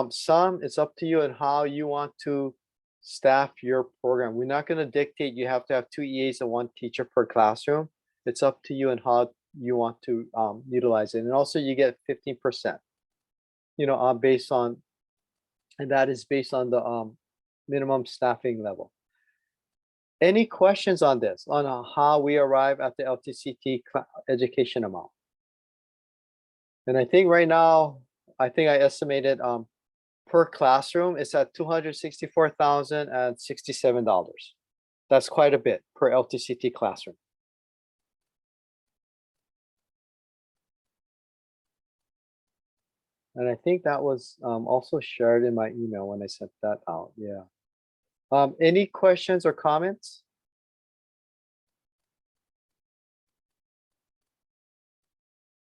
sum. It's up to you and how you want to staff your program. We're not going to dictate you have to have 2 EAs and 1 teacher per classroom. It's up to you and how you want to utilize it. And also you get 15%, based on, and that is based on the minimum staffing level. Any questions on this, on how we arrive at the LTCT education amount? And I think right now, I estimated per classroom, it's at $264,067. That's quite a bit per LTCT classroom. And I think that was also shared in my email when I sent that out. Yeah. Any questions or comments?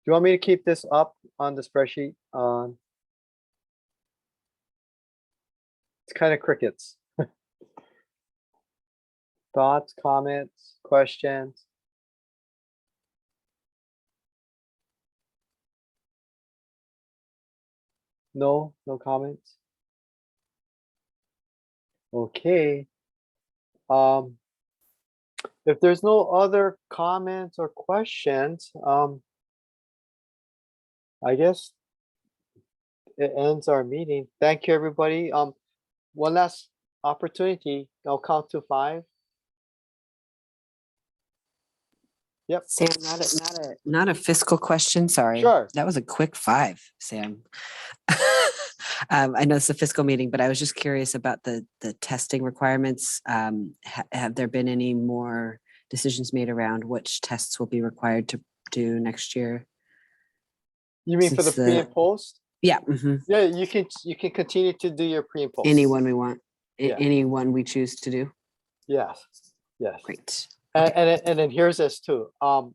Do you want me to keep this up on the spreadsheet? It's kind of crickets. Thoughts, comments, questions? No comments? Okay. If there's no other comments or questions, I guess it ends our meeting. Thank you, everybody. One last opportunity. I'll count to 5. Yep. Sam, not a fiscal question. Sorry. Sure. That was a quick 5, Sam. I know it's a fiscal meeting, but I was just curious about the testing requirements. Have there been any more decisions made around which tests will be required to do next year? You mean for the pre and post? Yeah. Yeah, you can continue to do your pre and post. Anyone we want, Yeah. anyone we choose to do. Yes. Great. And then here's this too. I'm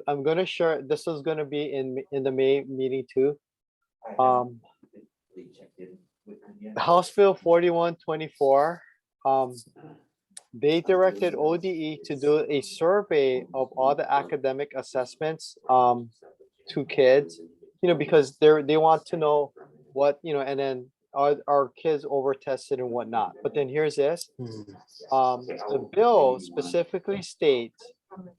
going to share. This is going to be in the May meeting too. House Bill 4124. They directed ODE to do a survey of all the academic assessments to kids, because they want to know what, and then are kids over tested and whatnot. But then here's this. The bill specifically states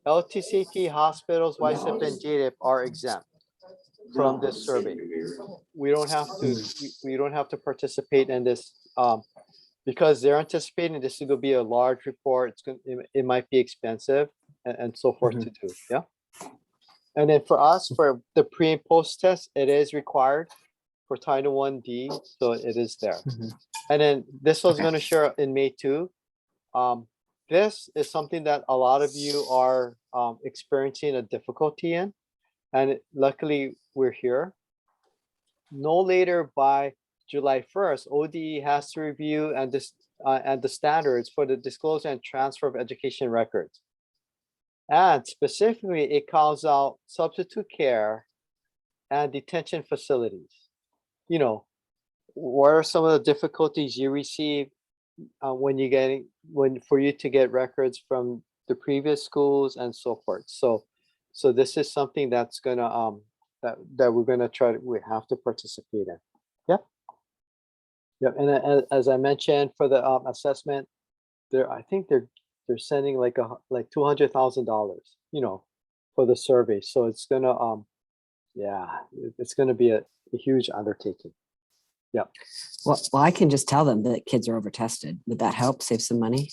LTCT hospitals, YSIP and JDIP are exempt from this survey. We don't have to participate in this because they're anticipating this is going to be a large report. It might be expensive and so forth to do. Yeah. And then for us, for the pre and post test, it is required for Title 1D, so it is there. And then this was going to share in May too. This is something that a lot of you are experiencing a difficulty in, and luckily we're here. No later by July 1st, ODE has to review and the standards for the disclosure and transfer of education records. And specifically, it calls out substitute care and detention facilities. What are some of the difficulties you receive for you to get records from the previous schools and so forth? So this is something that's gonna that we're gonna we have to participate in. Yep. And as I mentioned, for the assessment, I think they're sending like $200,000, for the survey. So it's gonna it's gonna be a huge undertaking. Well, I can just tell them that kids are over tested. Would that help save some money?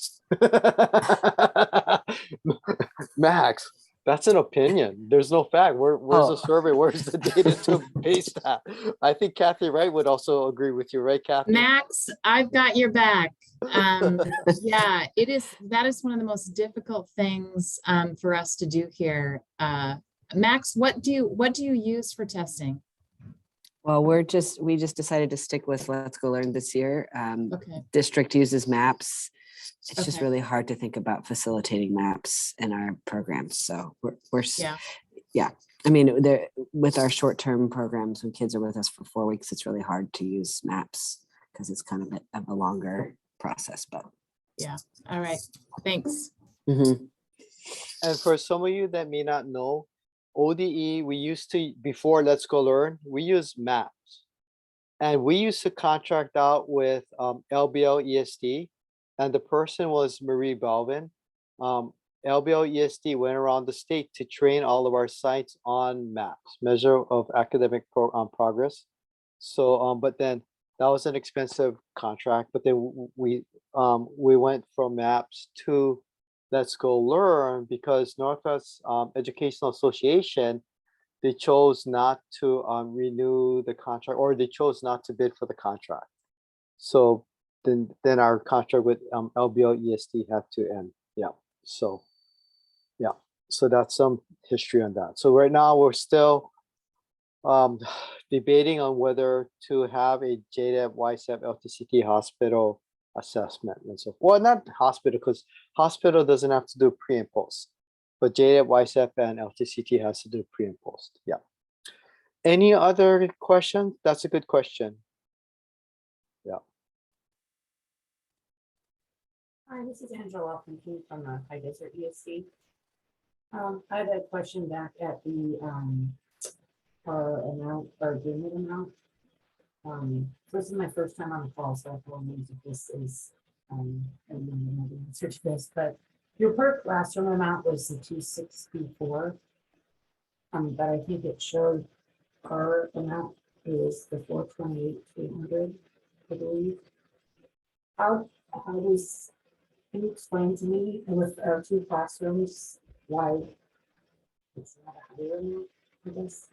Max, that's an opinion. There's no fact. Where's the Oh. survey? Where's the data to base that? I think Kathy Wright would also agree with you, right, Kathy? Max, I've got your back. Yeah, that is one of the most difficult things for us to do here. Max, what do you use for testing? Well, we just decided to stick with Let's Go Learn this year. Okay. District uses maps. It's just Okay. really hard to think about facilitating maps in our programs. So yeah. I mean, with our short-term programs, when kids are with us for 4 weeks, it's really hard to use maps because it's kind of a longer process, but. Yeah. All right. Thanks. Mhm. And for some of you that may not know, ODE, we used to, before Let's Go Learn, we use maps. And we used to contract out with LBL ESD, and the person was Marie Belvin. LBL ESD went around the state to train all of our sites on maps, measure of academic progress. So, but then that was an expensive contract. But then we went from maps to Let's Go Learn because Northwest Educational Association, they chose not to renew the contract, or they chose not to bid for the contract. So then our contract with LBL ESD had to end. Yeah. So yeah. So that's some history on that. So right now we're still debating on whether to have a JDEP YSEP LTCT hospital assessment and so. Well, not hospital, because hospital doesn't have to do pre and post, but JDEP YSEP and LTCT has to do pre and post. Yeah. Any other questions? That's a good question. Yeah. Hi, this is Angela from the High Desert ESC. I had a question back at the our amount, our agreement amount. This is my first time on the call, so I apologize if this is I don't know the answer to this, but your per classroom amount was the 264. But I think it showed our amount is the 428,300, I believe. How does, can you explain to me with our 2 classrooms why it's not a higher amount, I guess?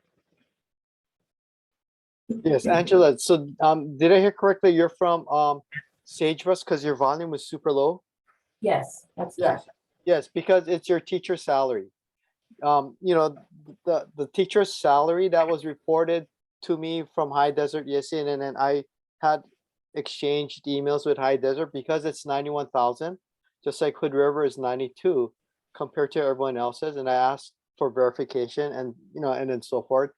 Yes, Angela. So did I hear correctly? You're from Sagebrush because your volume was super low? Yes, that's Yes. correct. Yes, because it's your teacher salary. You know, the teacher's salary that was reported to me from High Desert ESC, and then I had exchanged emails with High Desert because it's 91,000, just like Hood River is 92 compared to everyone else's. And I asked for verification and, you know, and then so forth.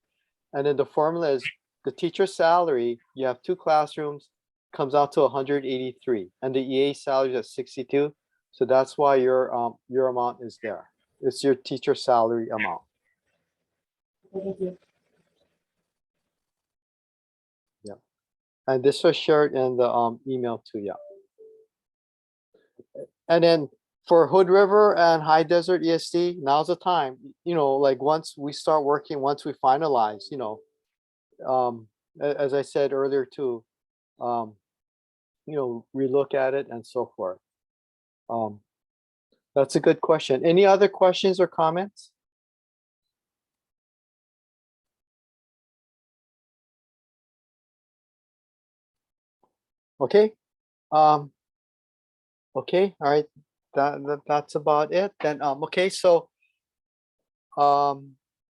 And then the formula is the teacher's salary, you have 2 classrooms, comes out to 183, and the EA salary is at 62. So that's why your amount is there. It's your teacher salary amount. Thank you. Yeah. And this was shared in the email too. Yeah. And then for Hood River and High Desert ESD, now's the time. You know, like once we start working, once we finalize, you know, as I said earlier too, you know, relook at it and so forth. That's a good question. Any other questions or comments? Okay. Okay. All right. That's about it then. Okay. So,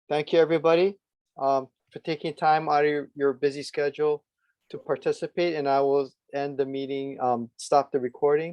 thank you everybody, for taking time out of your busy schedule to participate, and I will end the meeting, stop the recording.